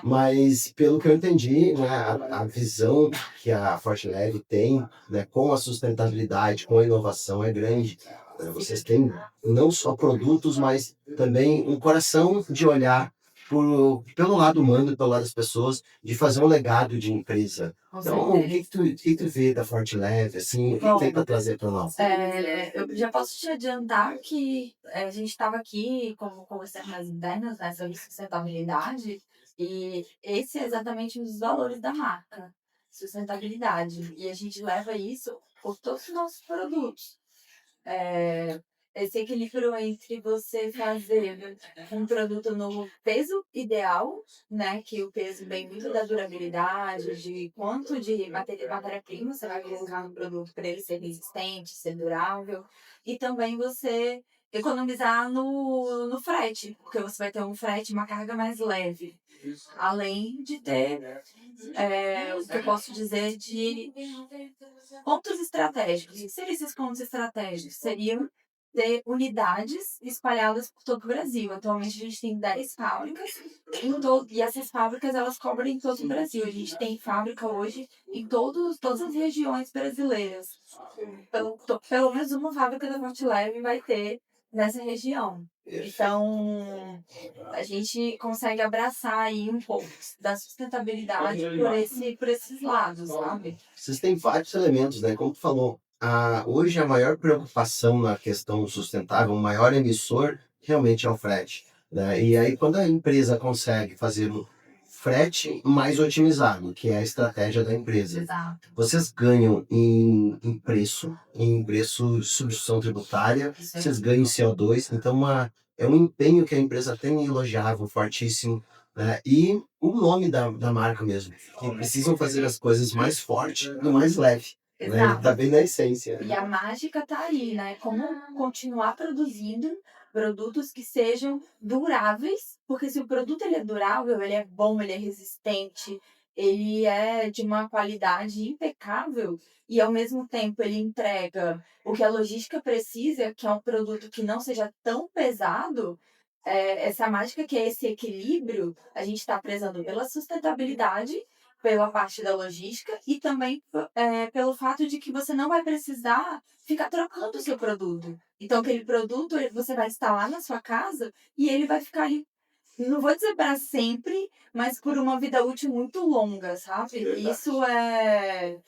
Mas, pelo que eu entendi, né, a visão que a Forte Leve tem, né, com a sustentabilidade, com a inovação é grande. Vocês têm não só produtos, mas também um coração de olhar pelo lado humano, pelo lado das pessoas, de fazer um legado de empresa. Com Então, o que tu vê da Forte Leve, assim, o que tu tem para trazer para nós? Eu já posso te adiantar que a gente estava aqui como conversando nas internas, né, sobre sustentabilidade, e esse é exatamente um dos valores da marca, sustentabilidade. E a gente leva isso por todos os nossos produtos. É, esse equilíbrio entre você fazer um produto no peso ideal, né? Que o peso vem muito da durabilidade, de quanto de matéria-prima você vai colocar no produto para ele ser resistente, ser durável. E também você economizar no frete, porque você vai ter um frete, uma carga mais leve. Além de ter, o que eu posso dizer de pontos estratégicos. O que seriam esses pontos estratégicos? Seriam ter unidades espalhadas por todo o Brasil. Atualmente a gente tem 10 fábricas e essas fábricas elas cobrem todo o Brasil. A gente tem fábrica hoje em todas as regiões brasileiras. Pelo menos uma fábrica da Fortileve vai ter nessa região. Então, a gente consegue abraçar aí um pouco da sustentabilidade por esses lados, sabe? Vocês têm vários elementos, né? Como tu falou, hoje a maior preocupação na questão sustentável, o maior emissor realmente é o frete, né? E aí, quando a empresa consegue fazer um frete mais otimizado, que é a estratégia da empresa, Exato. vocês ganham em preço de substituição tributária, Isso vocês aí. ganham em CO2, então é um empenho que a empresa tem elogiável, fortíssimo, né? E o nome da marca mesmo, que precisam fazer as coisas mais forte e mais leve, né? Ele tá Exato. bem na essência. E a mágica tá aí, né? Como continuar produzindo produtos que sejam duráveis, porque se o produto ele é durável, ele é bom, ele é resistente, ele é de uma qualidade impecável e ao mesmo tempo ele entrega o que a logística precisa, que é um produto que não seja tão pesado. Essa mágica que é esse equilíbrio, a gente está prezando pela sustentabilidade, pela parte da logística e também pelo fato de que você não vai precisar ficar trocando o seu produto. Então, aquele produto você vai instalar na sua casa e ele vai ficar ali, não vou dizer para sempre, mas por uma vida útil muito longa, sabe? Isso é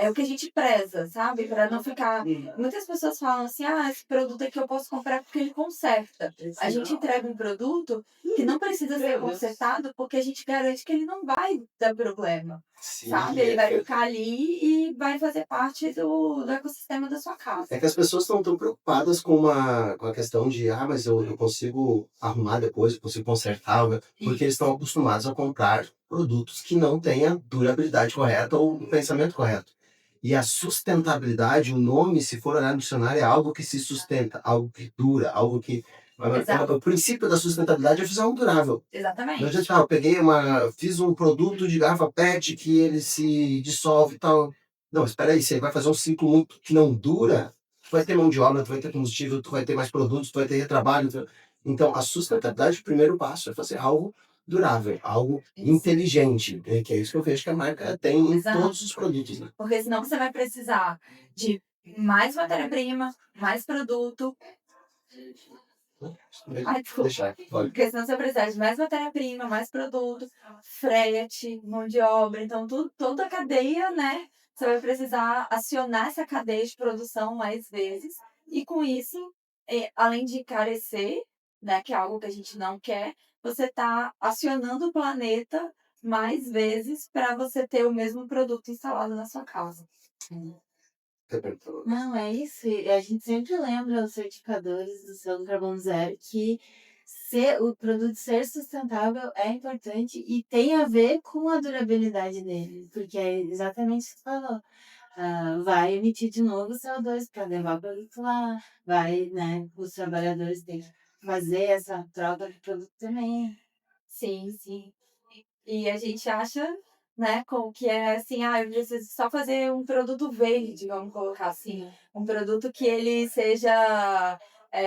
o que a gente preza, sabe? Para não ficar. Muitas pessoas falam assim: ah, esse produto aqui eu posso comprar porque ele conserta. A gente entrega um produto que não precisa ser consertado porque a gente garante que ele não vai dar problema. Sim, Sabe? Ele vai ficar ali e vai fazer parte do ecossistema da sua é casa. que as pessoas estão tão preocupadas com a questão de, mas eu consigo arrumar depois, eu consigo consertar, né? Porque eles estão acostumados a comprar produtos que não têm a durabilidade correta ou o pensamento correto. E a sustentabilidade, o nome, se for olhar no dicionário, é algo que se sustenta, algo que dura, algo que. Exato. O princípio da sustentabilidade é fazer algo durável. Não Exatamente. adianta, fiz um produto de garrafa PET que ele se dissolve e tal. Não, espera aí, você vai fazer um ciclo muito que não dura, tu vai ter mão de obra, tu vai ter combustível, tu vai ter mais produtos, tu vai ter retrabalho. Então, a sustentabilidade, o primeiro passo é fazer algo durável, algo Isso. inteligente, né? Que é isso que eu vejo que a marca tem em Exato. todos os produtos, né? Porque senão você vai precisar de mais matéria-prima, mais produto. Ai, desculpa. Deixar, pode. Porque senão você vai precisar de mais matéria-prima, mais produto, frete, mão de obra. Então, toda a cadeia, né? Você vai precisar acionar essa cadeia de produção mais vezes. E com isso, além de encarecer, né? Que é algo que a gente não quer, você está acionando o planeta mais vezes para você ter o mesmo produto instalado na sua casa. Não, é isso. E a gente sempre lembra os certificadores do selo Carbono Zero que o produto ser sustentável é importante e tem a ver com a durabilidade dele, porque é exatamente o que você falou. Vai emitir de novo CO2 para levar o produto lá, vai, né? Os trabalhadores têm que fazer essa troca de produto também. Sim, sim. E a gente acha, né, com que é assim, eu preciso só fazer um produto verde, vamos colocar assim, um produto que ele seja,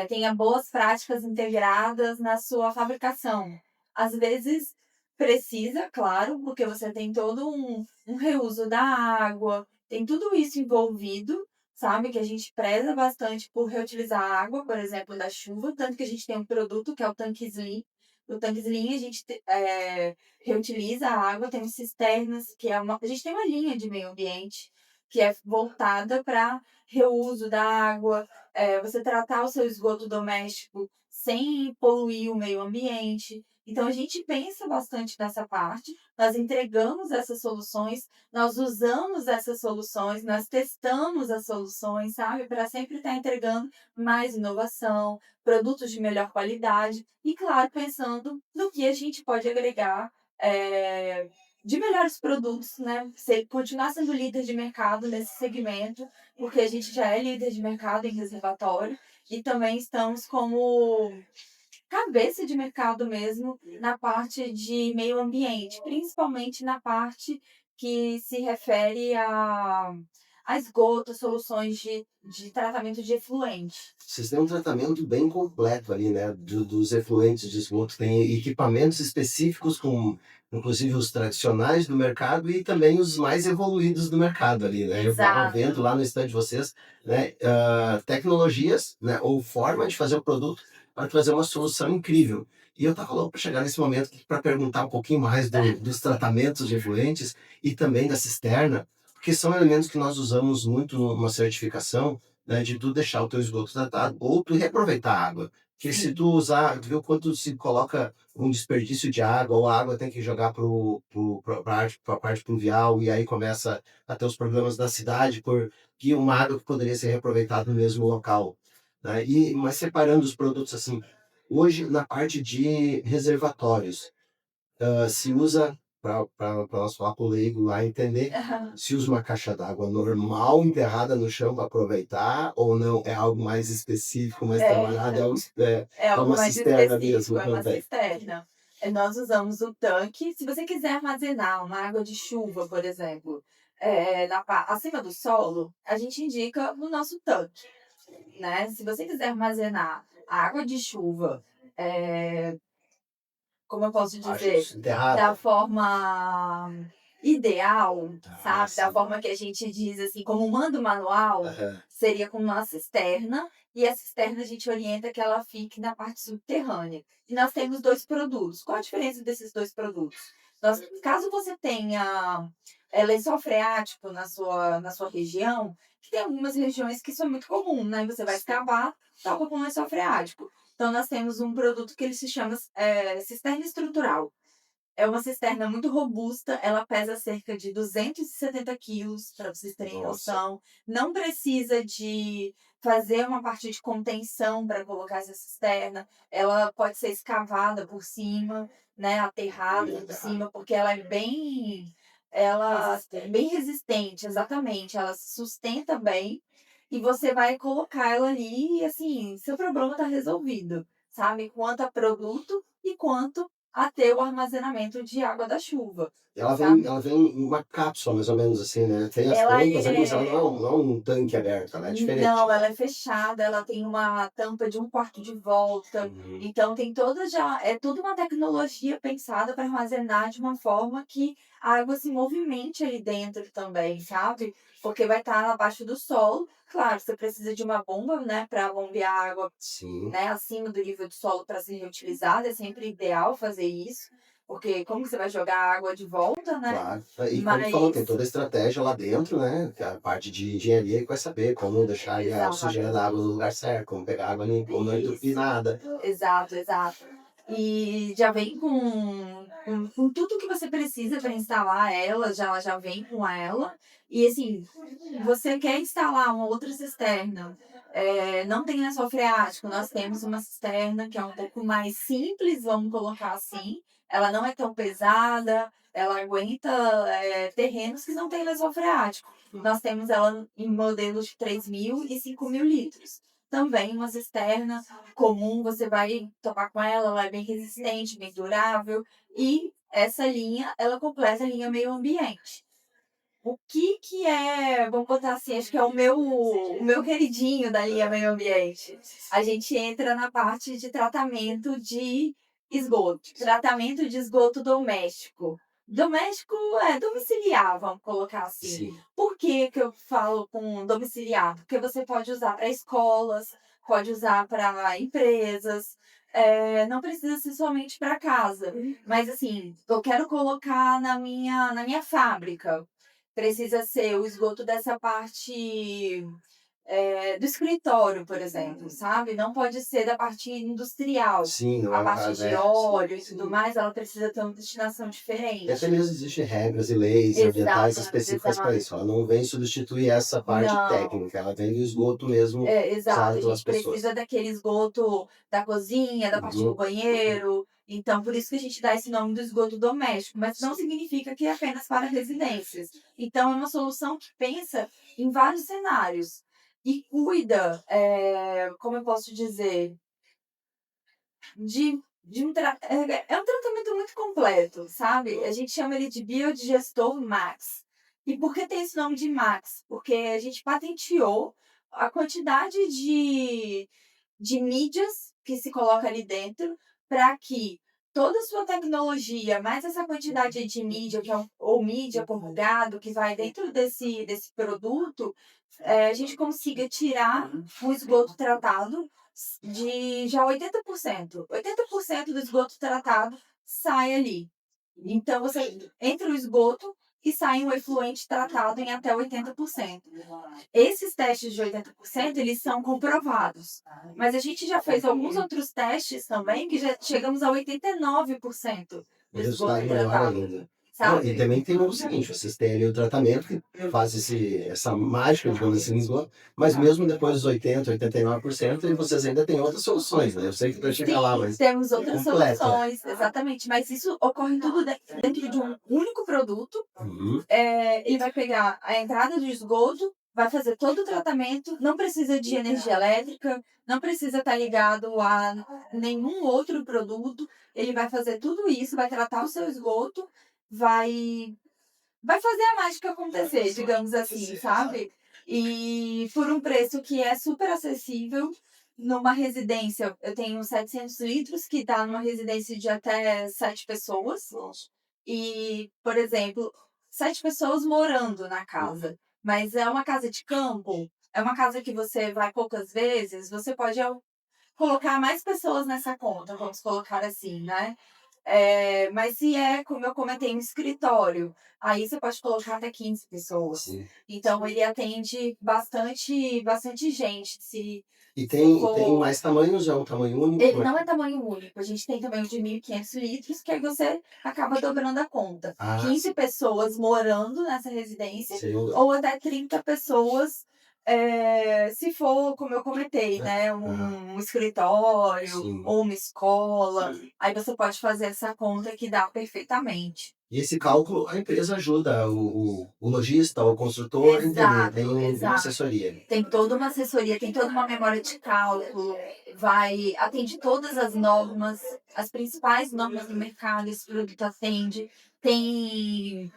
tenha boas práticas integradas na sua fabricação. Às vezes, precisa, claro, porque você tem todo um reuso da água, tem tudo isso envolvido, sabe? Que a gente preza bastante por reutilizar a água, por exemplo, da chuva, tanto que a gente tem um produto que é o tanque Slim. O tanque Slim a gente reutiliza a água, temos cisternas, que é a gente tem uma linha de meio ambiente que é voltada para reuso da água, você tratar o seu esgoto doméstico sem poluir o meio ambiente. Então, a gente pensa bastante nessa parte, nós entregamos essas soluções, nós usamos essas soluções, nós testamos as soluções, sabe? Para sempre estar entregando mais inovação, produtos de melhor qualidade e, claro, pensando no que a gente pode agregar de melhores produtos, né? Continuar sendo líder de mercado nesse segmento, porque a gente já é líder de mercado em reservatório e também estamos como cabeça de mercado mesmo na parte de meio ambiente, principalmente na parte que se refere a esgoto, soluções de tratamento de efluente. Vocês têm um tratamento bem completo ali, né? Dos efluentes de esgoto. Tem equipamentos específicos com, inclusive, os tradicionais do mercado e também os mais evoluídos do mercado ali, né? Eu estava vendo Exato. lá no stand de vocês, né? Tecnologias, né? Ou forma de fazer o produto para trazer uma solução incrível. E eu estava louco para chegar nesse momento para perguntar um pouquinho mais dos tratamentos de efluentes e também da cisterna, porque são elementos que nós usamos muito numa certificação, né, de tu deixar o teu esgoto tratado ou tu reaproveitar a água. Porque se Sim. tu usar, tu viu quanto se coloca um desperdício de água, ou a água tem que jogar para a parte pluvial, e aí começa a ter os problemas da cidade, porque uma água que poderia ser reaproveitada no mesmo local. Né? Mas separando os produtos assim, hoje na parte de reservatórios, se usa, para nós falar para o leigo lá entender, se usa uma caixa d'água normal enterrada no chão para aproveitar ou não? É algo mais específico, mais trabalhado? É É algo uma mais cisterna específico, mesmo é uma também. cisterna. Nós usamos o tanque. Se você quiser armazenar uma água de chuva, por exemplo, acima do solo, a gente indica no nosso tanque, né? Se você quiser armazenar a água de chuva, é, como eu posso Acho dizer, da enterrada. forma ideal, Ah, sabe? Da sim. forma que a gente diz assim, como manda o manual, Aham. seria com uma cisterna, e a cisterna a gente orienta que ela fique na parte subterrânea. E nós temos dois produtos. Qual a diferença desses dois produtos? Caso você tenha lençol freático na sua região, que tem algumas regiões que isso é muito comum, né? Você vai escavar, topa com lençol freático. Então, nós temos um produto que ele se chama cisterna estrutural. É uma cisterna muito robusta, ela pesa cerca de 270 quilos, para vocês terem Nossa. noção. Não precisa de fazer uma parte de contenção para colocar essa cisterna. Ela pode ser escavada por cima, né, aterrada por cima, porque ela é bem resistente, exatamente. Ela se sustenta bem e você vai colocar ela ali e, assim, seu problema está resolvido, sabe? Quanto a produto e quanto a ter o armazenamento de água da chuva, sabe? Ela vem em uma cápsula, mais ou menos assim, né? Tem as Ela tampas ali, mas ela é não é um tanque aberto, ela é Não, diferente. ela é fechada, ela tem uma tampa de 1 quarto de volta, Uhum. então tem toda uma tecnologia pensada para armazenar de uma forma que a água se movimente ali dentro também, sabe? Porque vai estar abaixo do solo. Claro, você precisa de uma bomba, né, para bombear a água, Sim. né, acima do nível do solo para ser reutilizada, é sempre ideal fazer isso, porque como você vai jogar a água de volta, né? Claro. E como tu falou, tem Mas toda a estratégia lá dentro, né? Que é a parte de engenharia que vai saber como deixar aí a exato. oxigênio da água no lugar certo, como pegar água limpa, como não entupir Isso. nada. Exato, exato. E já vem com tudo que você precisa para instalar ela, ela já vem com ela. E assim, você quer instalar uma outra cisterna, não tem lençol freático, nós temos uma cisterna que é um pouco mais simples, vamos colocar assim. Ela não é tão pesada, ela aguenta terrenos que não tem lençol freático. Nós temos ela em modelos de 3.000 e 5.000 litros. Também uma cisterna comum, você vai topar com ela, ela é bem resistente, bem durável. E essa linha, ela completa a linha meio ambiente. O que é, vamos botar assim, acho que é o meu queridinho da linha meio ambiente. A gente entra na parte de tratamento de Esgoto, tratamento de esgoto doméstico. Doméstico é domiciliar, vamos colocar assim. Sim. Por que que eu falo com domiciliar? Porque você pode usar para escolas, pode usar para empresas, não precisa ser somente para casa. Mas assim, eu quero colocar na minha fábrica. Precisa ser o esgoto dessa parte do escritório, por exemplo, sabe? Não pode ser da parte industrial. Sim, não A é parte de óleo e tudo mais, ela precisa ter uma destinação E diferente. até mesmo existem regras e leis ambientais Exato, específicas para exato. isso. Ela não vem substituir essa parte Não. técnica, ela vem do esgoto mesmo Exato, usado a pelas gente pessoas. precisa daquele esgoto da cozinha, da parte do Uhum. banheiro. Então, por isso que a gente dá esse nome do esgoto doméstico, mas não significa que é apenas para residências. Então, é uma solução que pensa em vários cenários e cuida, como eu posso dizer, é um tratamento muito completo, sabe? A gente chama ele de biodigestor Max. E por que tem esse nome de Max? Porque a gente patenteou a quantidade de mídias que se coloca ali dentro para que toda a sua tecnologia, mais essa quantidade de mídia, que é ou mídia por gado, que vai dentro desse produto, a gente consiga tirar um esgoto tratado de já 80%. 80% do esgoto tratado sai ali. Então, você entra o esgoto e sai um efluente tratado em até 80%. Esses testes de 80%, eles são comprovados. Mas a gente já fez alguns outros testes também, que já chegamos a 89% O do esgoto resultado maior tratado, ainda. Não, e sabe? também tem o seguinte, vocês têm ali o tratamento que faz essa mágica, digamos assim, em esgoto, mas mesmo depois dos 80, 89%, e vocês ainda têm outras soluções, né? Eu sei que para chegar lá, Sim, mas temos outras completa. soluções, exatamente. Mas isso ocorre tudo dentro de um único produto. Uhum. Ele vai pegar a entrada do esgoto, vai fazer todo o tratamento, não precisa de energia elétrica, não precisa estar ligado a nenhum outro produto. Ele vai fazer tudo isso, vai tratar o seu esgoto, vai, vai fazer a mágica acontecer, digamos assim, sabe? E por um preço que é super acessível. Numa residência, eu tenho 700 litros, que dá numa residência de até 7 pessoas. Nossa. E, por exemplo, 7 pessoas morando na casa, mas é uma casa de campo, é uma casa que você vai poucas vezes, você pode colocar mais pessoas nessa conta, vamos colocar assim, né? Mas se é, como eu comentei, um escritório, aí você pode colocar até 15 pessoas. Sim. Então, ele atende bastante gente. Se E se tem for mais tamanhos, é um tamanho único? ele não é tamanho único, a gente tem também o de 1.500 litros, que aí você acaba dobrando a conta. Ah, 15 pessoas morando nessa residência, seria um... ou até 30 pessoas, se for, como eu comentei, né, um escritório Sim. ou uma escola, aí você pode fazer essa conta que dá perfeitamente. E esse cálculo, a empresa ajuda o lojista, o construtor a entender, tem uma Exato. assessoria. Tem toda uma assessoria, tem toda uma memória de cálculo, atende todas as normas, as principais normas do mercado, esse produto atende. Tem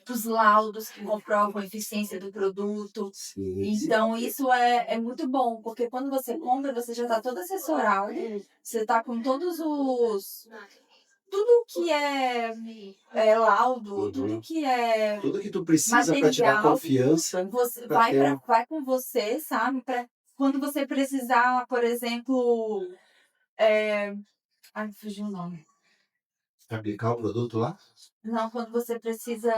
os laudos que comprovam a eficiência do produto. Sim. Então, isso é muito bom, porque quando você compra, você já está todo assessorado, você está com todos os. Tudo que laudo, tudo que é Tudo que tu precisa para te dar material, confiança. você Pra ter- vai com você, sabe? Para quando você precisar, por exemplo, ai, fugiu o nome. Aplicar o produto lá? Não, quando você precisa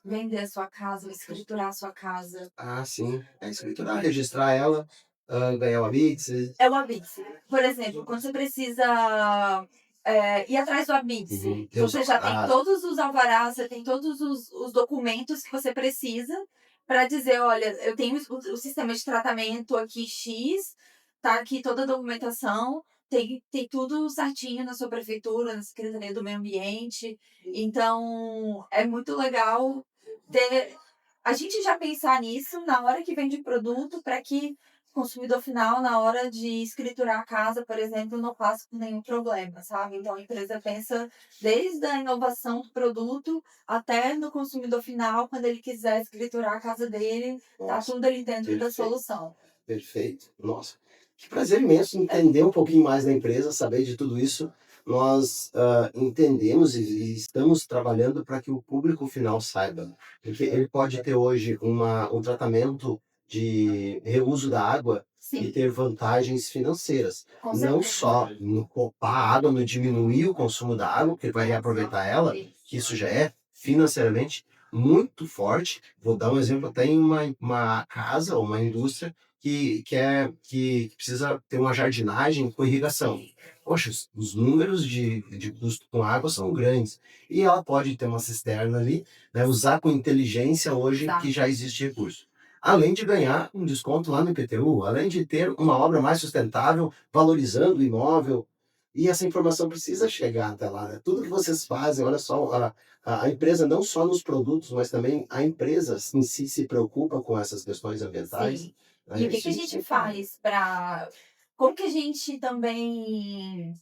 vender a sua casa, escriturar a sua casa. Ah, sim. É escriturar, registrar ela, ganhar uma Bits. É o Abitse. Por exemplo, quando você precisa ir atrás do Abitse, Uhum. Tem os você já tem alvarás. todos os alvarás, você tem todos os documentos que você precisa para dizer, olha, eu tenho o sistema de tratamento aqui X, tá aqui toda a documentação, tem tudo certinho na sua prefeitura, na Secretaria do Meio Ambiente. Então, é muito legal ter a gente já pensar nisso na hora que vende o produto para que consumidor final, na hora de escriturar a casa, por exemplo, não passa por nenhum problema, sabe? Então, a empresa pensa desde a inovação do produto até no consumidor final, quando ele quiser escriturar a casa dele, tá Nossa, tudo ali dentro da perfeito. solução. Perfeito. Nossa, que prazer imenso entender um pouquinho mais da empresa, saber de tudo isso. nós entendemos e estamos trabalhando para que o público final saiba. Porque ele pode ter hoje um tratamento de reuso da água e Sim, ter vantagens financeiras. com Não certeza. só no poupar a água, no diminuir o consumo da água, porque ele vai reaproveitar ela, que isso já é financeiramente muito forte. Vou dar um exemplo, tem uma casa ou uma indústria que precisa ter uma jardinagem com irrigação. Poxa, os números de custo com água são grandes. E ela pode ter uma cisterna ali, né, usar com inteligência hoje que Exato. já existe recurso. Além de ganhar um desconto lá no IPTU, além de ter uma obra mais sustentável, valorizando o imóvel. E essa informação precisa chegar até lá, né? Tudo que vocês fazem, olha só, a empresa não só nos produtos, mas também a empresa em si se preocupa com essas questões ambientais. Sim. E Né? o que Isso que a a gente gente tem que falar. faz para como que a gente também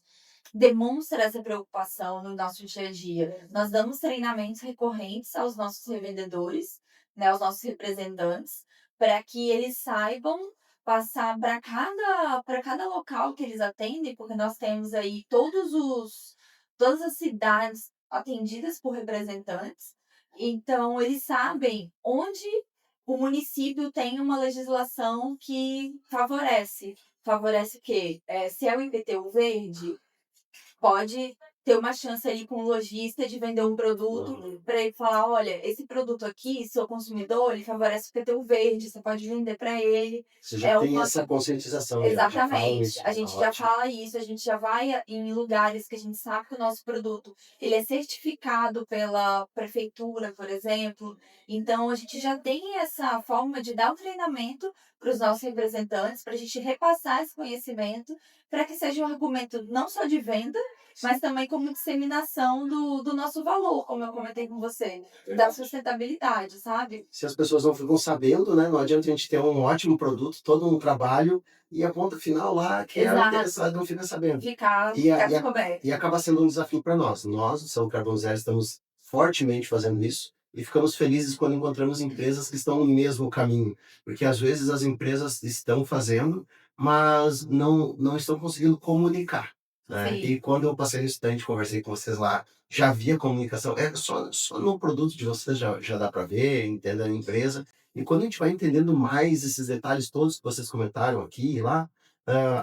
demonstra essa preocupação no nosso dia a dia? Nós damos treinamentos recorrentes aos nossos revendedores, né, aos nossos representantes, para que eles saibam passar para cada local que eles atendem, porque nós temos aí todas as cidades atendidas por representantes. Então eles sabem onde o município tem uma legislação que favorece. Favorece o quê? Se é o IPTU verde, pode ter uma chance ali com o lojista de vender um produto para ele falar, olha, esse produto aqui, seu consumidor, ele favorece o IPTU verde, você pode vender para ele. Você já É tem uma essa conscientização, já falam Exatamente. isso. A gente já Ótimo. fala isso, a gente já vai em lugares que a gente sabe que o nosso produto, ele é certificado pela prefeitura, por exemplo. Então, a gente já tem essa forma de dar o treinamento para os nossos representantes, para a gente repassar esse conhecimento, para que seja um argumento não só de venda, mas também como disseminação do nosso valor, como eu comentei com você, da sustentabilidade, sabe? Se as pessoas não ficam sabendo, né, não adianta a gente ter um ótimo produto, todo um trabalho, e a ponta final lá, que é o Exato. interessado, não fica sabendo. Ficar, E, a- ficar e, a- descoberto. e acaba sendo um desafio para nós. Nós, do São Carbono Zero, estamos fortemente fazendo isso e ficamos felizes quando encontramos empresas que estão no mesmo caminho. Porque às vezes as empresas estão fazendo, mas não estão conseguindo comunicar. Né? Sim. E quando eu passei no stand, conversei com vocês lá, já havia comunicação. Só no produto de vocês já dá para ver, entender a empresa. E quando a gente vai entendendo mais esses detalhes todos que vocês comentaram aqui e lá,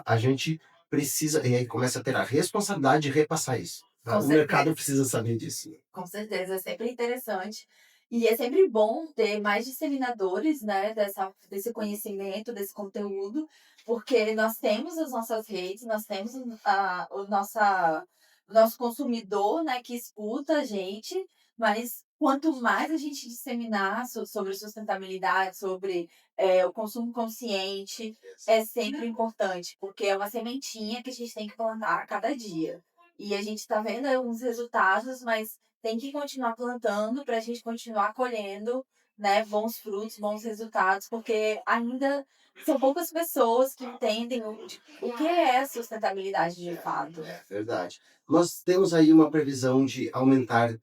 a gente precisa, e aí começa a ter a responsabilidade de repassar isso. Tá? Com O mercado certeza, precisa saber disso. com certeza. É sempre interessante. E é sempre bom ter mais disseminadores, né, desse conhecimento, desse conteúdo, porque nós temos as nossas redes, nós temos o nosso consumidor, né, que escuta a gente, mas quanto mais a gente disseminar sobre sustentabilidade, sobre o consumo consciente, é sempre importante, porque é uma sementinha que a gente tem que plantar a cada dia. E a gente está vendo alguns resultados, mas tem que continuar plantando para a gente continuar colhendo, né, bons frutos, bons resultados, porque ainda são poucas pessoas que entendem o que é sustentabilidade de fato. É verdade. Nós temos aí uma previsão de aumentar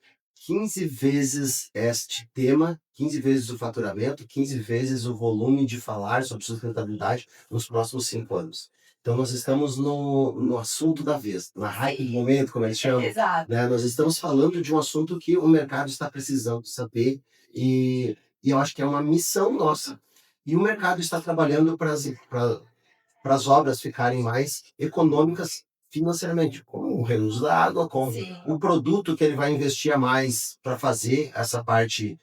15 vezes este tema, 15 vezes o faturamento, 15 vezes o volume de falar sobre sustentabilidade nos próximos 5 anos. Então, nós estamos no assunto da vez, na hype do momento, como eles chamam. Exato. Né? Nós estamos falando de um assunto que o mercado está precisando saber e eu acho que é uma missão nossa. E o mercado está trabalhando para as obras ficarem mais econômicas financeiramente, com o reuso da água, com Sim. o produto que ele vai investir a mais para fazer essa parte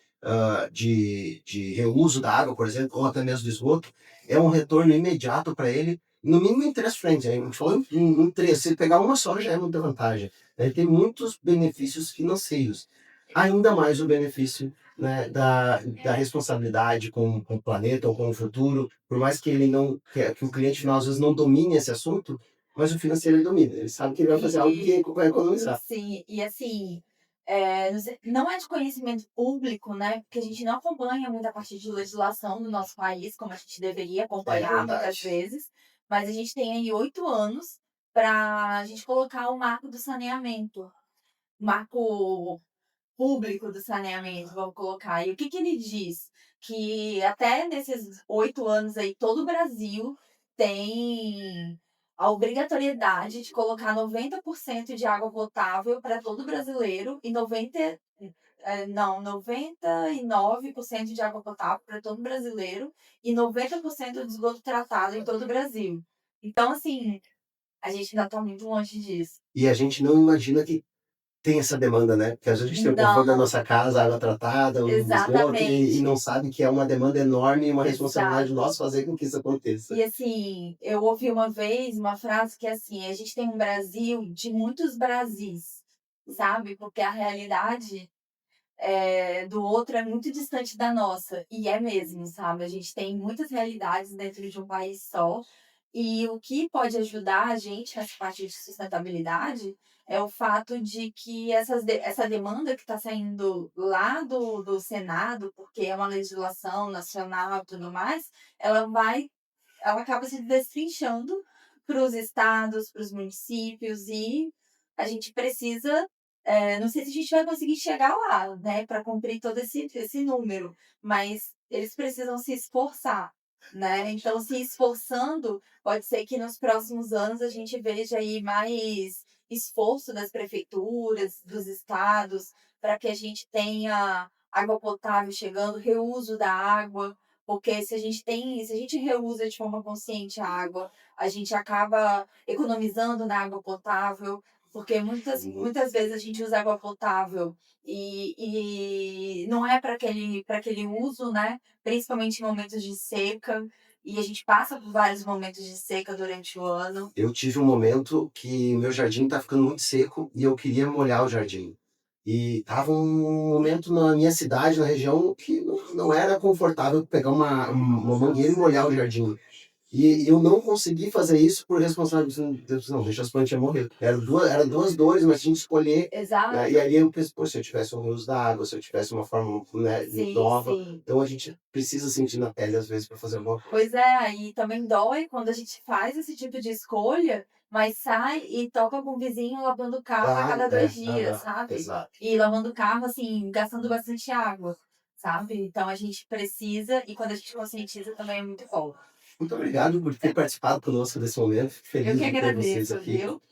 de reuso da água, por exemplo, ou até mesmo do esgoto, é um retorno imediato para ele, no mínimo em 3 frentes. A gente falou em 3, se ele pegar uma só já é muita vantagem. Ele tem muitos benefícios financeiros, ainda mais o benefício, né, da responsabilidade com o planeta ou com o futuro, por mais que ele não, que o cliente final às vezes não domine esse assunto, mas o financeiro ele domina, ele sabe que ele vai fazer algo que vai economizar. Sim, e assim, não é de conhecimento público, né? Porque a gente não acompanha muita parte de legislação no nosso país, como a gente deveria acompanhar muitas Verdade. vezes, mas a gente tem aí 8 anos para a gente colocar o marco do saneamento, o marco público do saneamento, vamos colocar. E o que que ele diz? Que até nesses 8 anos aí, todo o Brasil tem a obrigatoriedade de colocar 90% de água potável para todo brasileiro e 99% de água potável para todo brasileiro e 90% de esgoto tratado em todo o Brasil. Então, assim, a gente ainda está muito longe disso. E a gente não imagina que tem essa demanda, né? Porque às vezes a gente tem o conforto da Não, nossa casa, água tratada, o esgoto, e não exatamente. sabe que é uma demanda enorme e uma responsabilidade Exato. nossa fazer com que isso aconteça. E assim, eu ouvi uma vez uma frase que é assim, a gente tem um Brasil de muitos Brasis, sabe? Porque a realidade do outro é muito distante da nossa. E é mesmo, sabe? A gente tem muitas realidades dentro de um país só. E o que pode ajudar a gente nessa parte de sustentabilidade é o fato de que essa demanda que está saindo lá do Senado, porque é uma legislação nacional e tudo mais, ela vai ela acaba se destrinchando para os estados, para os municípios, e a gente precisa. Não sei se a gente vai conseguir chegar lá, né, para cumprir todo esse número, mas eles precisam se esforçar, né? Então, se esforçando, pode ser que nos próximos anos a gente veja aí mais esforço das prefeituras, dos estados, para que a gente tenha água potável chegando, reuso da água, porque se a gente reusa de forma consciente a água, a gente acaba economizando na água potável, porque Uhum. muitas vezes a gente usa água potável e não é para aquele uso, né? Principalmente em momentos de seca, e a gente passa por vários momentos de seca durante o ano. Eu tive um momento que meu jardim tá ficando muito seco e eu queria molhar o jardim. E tava um momento na minha cidade, na região, que não era confortável pegar uma mangueira e molhar o jardim. E eu não consegui fazer isso por responsabilidade. Deus, não, deixa as plantinhas morrer. Era duas dores, mas tinha que escolher. Né? E Exato. aí eu pensei, pô, se eu tivesse um reuso da água, se eu tivesse uma forma, né, Sim, nova. sim. Então a gente precisa sentir na pele às vezes para fazer alguma coisa. Pois é, e também dói quando a gente faz esse tipo de escolha, mas sai e toca com o vizinho lavando o carro a Ah, cada 2 dias, aham, sabe? exato. E lavando o carro, assim, gastando bastante água, sabe? Então a gente precisa, e quando a gente conscientiza também é muito bom. Muito obrigado por ter participado conosco desse momento. Fico Eu feliz que de ter vocês agradeço, aqui. viu?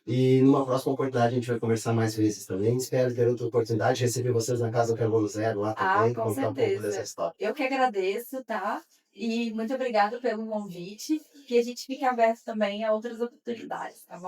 E numa próxima oportunidade a gente vai conversar mais vezes também. Espero ter outra oportunidade de receber vocês na Casa do Carbono Zero lá Ah, também, com contar um pouco dessa certeza. história. Eu que agradeço, tá? E muito obrigada pelo convite, que a gente fique aberto também a outras oportunidades, tá bom?